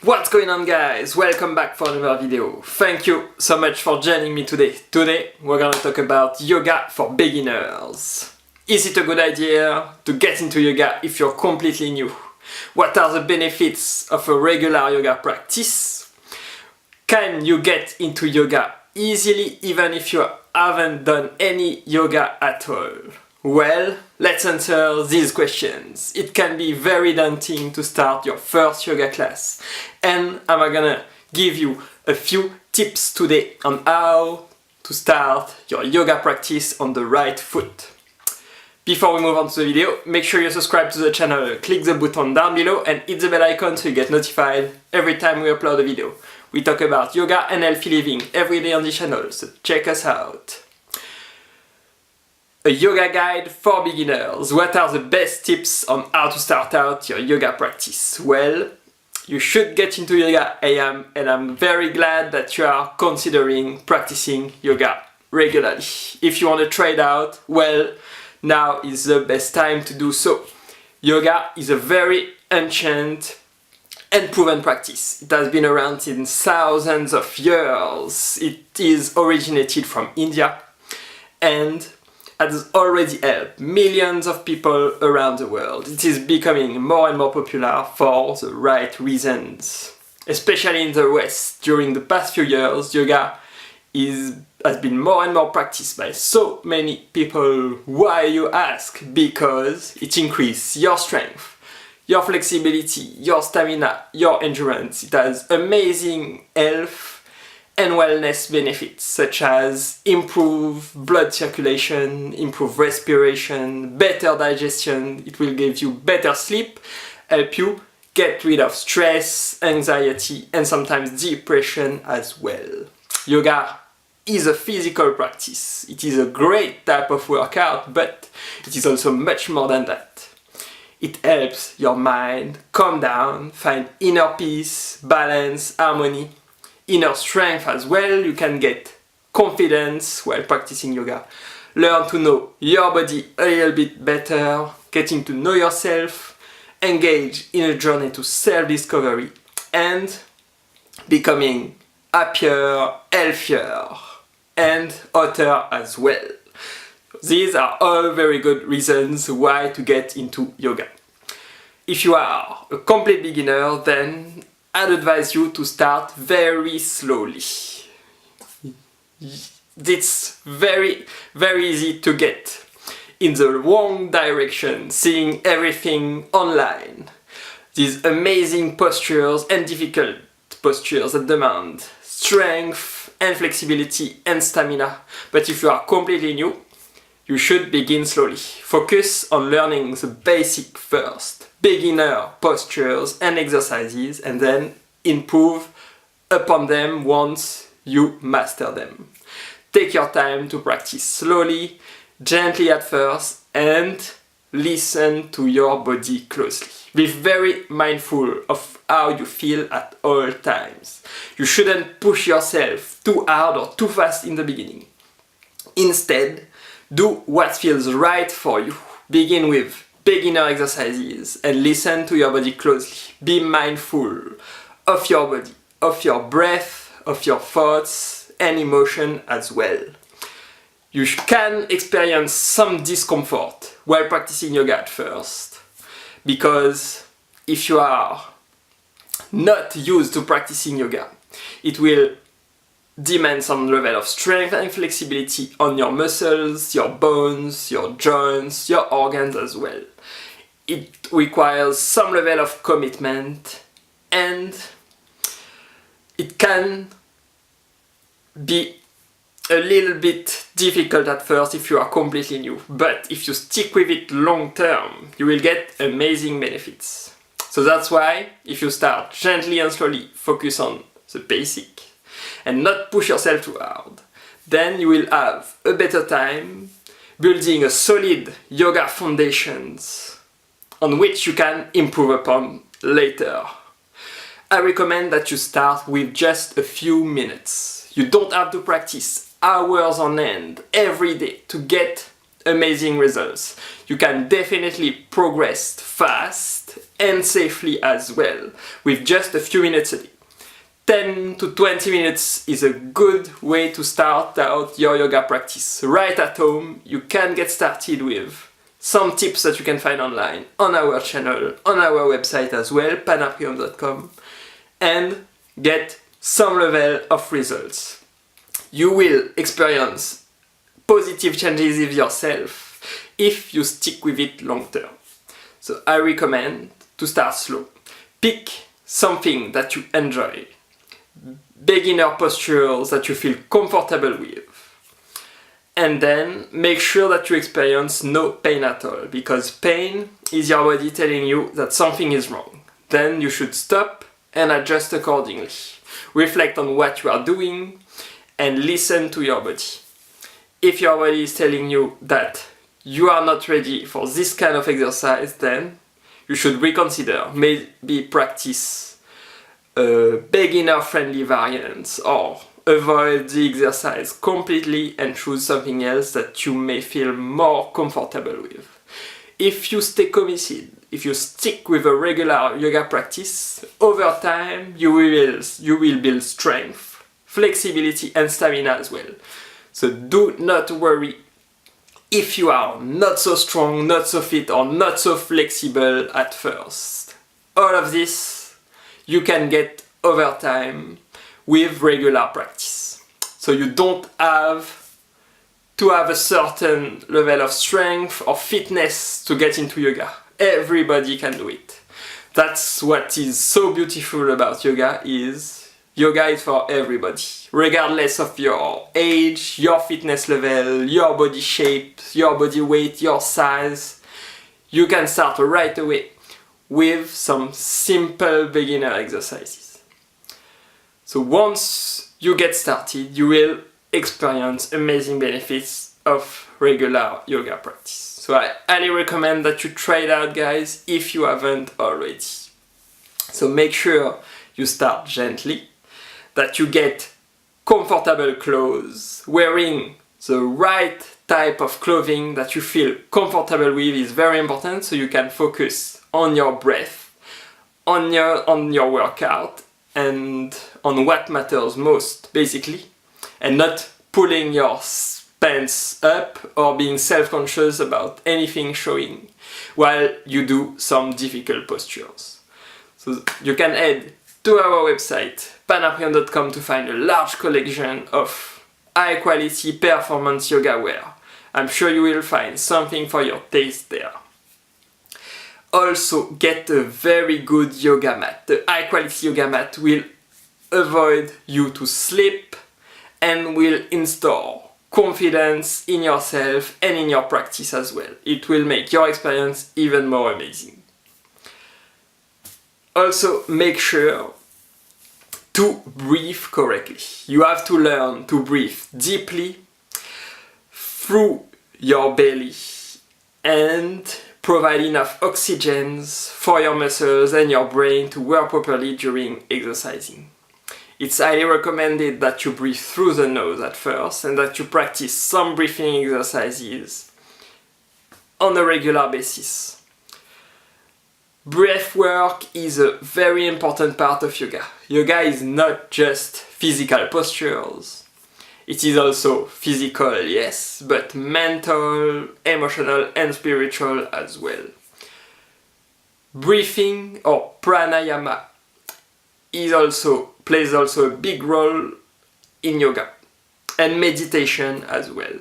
What's going on, guys? Welcome back for another video. Thank you so much for joining me today. Today we're gonna talk about yoga for beginners. Is it a good idea to get into yoga if you're completely new? What are the benefits of a regular yoga practice? Can you get into yoga easily even if you haven't done any yoga at all? Well, let's answer these questions. It can be very daunting to start your first yoga class, and I'm gonna give you a few tips today on how to start your yoga practice on the right foot. Before we move on to the video, make sure you subscribe to the channel, click the button down below and hit the bell icon so you get notified every time we upload a video. We talk about yoga and healthy living every day on the channel, so check us out. A yoga guide for beginners. What are the best tips on how to start out your yoga practice? Well, you should get into yoga and I'm very glad that you are considering practicing yoga regularly. If you want to try it out, well, now is the best time to do so. Yoga is a very ancient and proven practice. It has been around since thousands of years. It is originated from India and has already helped millions of people around the world. It is becoming more and more popular for the right reasons. Especially in the West, during the past few years, yoga has been more and more practiced by so many people. Why, you ask? Because it increases your strength, your flexibility, your stamina, your endurance. It has amazing health and wellness benefits such as improve blood circulation, improve respiration, better digestion. It will give you better sleep, help you get rid of stress, anxiety and sometimes depression as well. Yoga is a physical practice. It is a great type of workout, but it is also much more than that. It helps your mind calm down, find inner peace, balance, harmony, inner strength as well. You can get confidence while practicing yoga. Learn to know your body a little bit better, getting to know yourself, engage in a journey to self-discovery and becoming happier, healthier and hotter as well. These are all very good reasons why to get into yoga. If you are a complete beginner, then I'd advise you to start very slowly. It's very easy to get in the wrong direction, seeing everything online. These amazing postures and difficult postures that demand strength and flexibility and stamina. But if you are completely new, you should begin slowly. Focus on learning the basic first, beginner postures and exercises, and then improve upon them once you master them. Take your time to practice slowly, gently at first, and listen to your body closely. Be very mindful of how you feel at all times. You shouldn't push yourself too hard or too fast in the beginning. Instead, do what feels right for you. Begin with beginner exercises and listen to your body closely. Be mindful of your body, of your breath, of your thoughts and emotion as well. You can experience some discomfort while practicing yoga at first, because if you are not used to practicing yoga, it will demand some level of strength and flexibility on your muscles, your bones, your joints, your organs as well. It requires some level of commitment and it can be a little bit difficult at first if you are completely new, but if you stick with it long term, you will get amazing benefits. So that's why, if you start gently and slowly, focus on the basic and not push yourself too hard, then you will have a better time building a solid yoga foundations on which you can improve upon later. I recommend that you start with just a few minutes. You don't have to practice hours on end every day to get amazing results. You can definitely progress fast fast and safely as well, with just a few minutes a day. 10 to 20 minutes is a good way to start out your yoga practice. Right at home, you can get started with some tips that you can find online, on our channel, on our website as well, panaprium.com, and get some level of results. You will experience positive changes with yourself if you stick with it long term. So I recommend to start slow. Pick something that you enjoy, beginner postures that you feel comfortable with, and then make sure that you experience no pain at all, because pain is your body telling you that something is wrong. Then you should stop and adjust accordingly. Reflect on what you are doing and listen to your body. If your body is telling you that you are not ready for this kind of exercise, then you should reconsider, maybe practice beginner-friendly variants, or avoid the exercise completely and choose something else that you may feel more comfortable with. If you stay committed, if you stick with a regular yoga practice, over time you will build strength, flexibility and stamina as well. So do not worry if you are not so strong, not so fit or not so flexible at first. All of this you can get over time with regular practice. So you don't have to have a certain level of strength or fitness to get into yoga. Everybody can do it. That's what is so beautiful about yoga is for everybody. Regardless of your age, your fitness level, your body shape, your body weight, your size, you can start right away with some simple beginner exercises. So once you get started, you will experience amazing benefits of regular yoga practice. So I highly recommend that you try it out, guys, if you haven't already. So make sure you start gently, that you get comfortable clothes. Wearing the right type of clothing that you feel comfortable with is very important, so you can focus on your breath, on your workout, and on what matters most, basically, and not pulling your pants up or being self-conscious about anything showing while you do some difficult postures. So you can head to our website, panaprium.com, to find a large collection of high-quality performance yoga wear. I'm sure you will find something for your taste there. Also, get a very good yoga mat. The high quality yoga mat will avoid you to slip and will install confidence in yourself and in your practice as well. It will make your experience even more amazing. Also, make sure to breathe correctly. You have to learn to breathe deeply through your belly and provide enough oxygen for your muscles and your brain to work properly during exercising. It's highly recommended that you breathe through the nose at first and that you practice some breathing exercises on a regular basis. Breath work is a very important part of yoga. Yoga is not just physical postures. It is also physical, yes, but mental, emotional and spiritual as well. Breathing or pranayama plays also a big role in yoga, and meditation as well.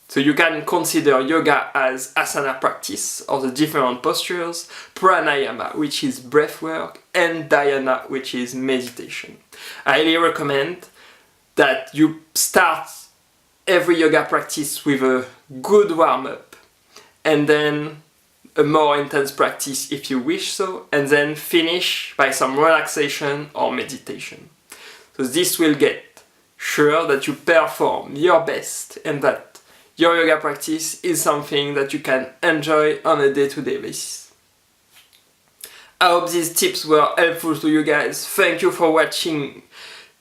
So you can consider yoga as asana practice or the different postures, pranayama, which is breath work, and dhyana, which is meditation. I highly recommend that you start every yoga practice with a good warm-up and then a more intense practice if you wish so, and then finish by some relaxation or meditation. So this will get sure that you perform your best and that your yoga practice is something that you can enjoy on a day-to-day basis. I hope these tips were helpful to you guys. Thank you for watching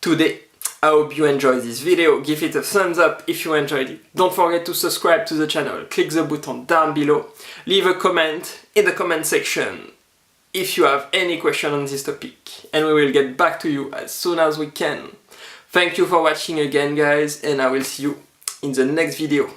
today. I hope you enjoyed this video. Give it a thumbs up if you enjoyed it. Don't forget to subscribe to the channel. Click the button down below. Leave a comment in the comment section if you have any question on this topic, and we will get back to you as soon as we can. Thank you for watching again, guys, and I will see you in the next video.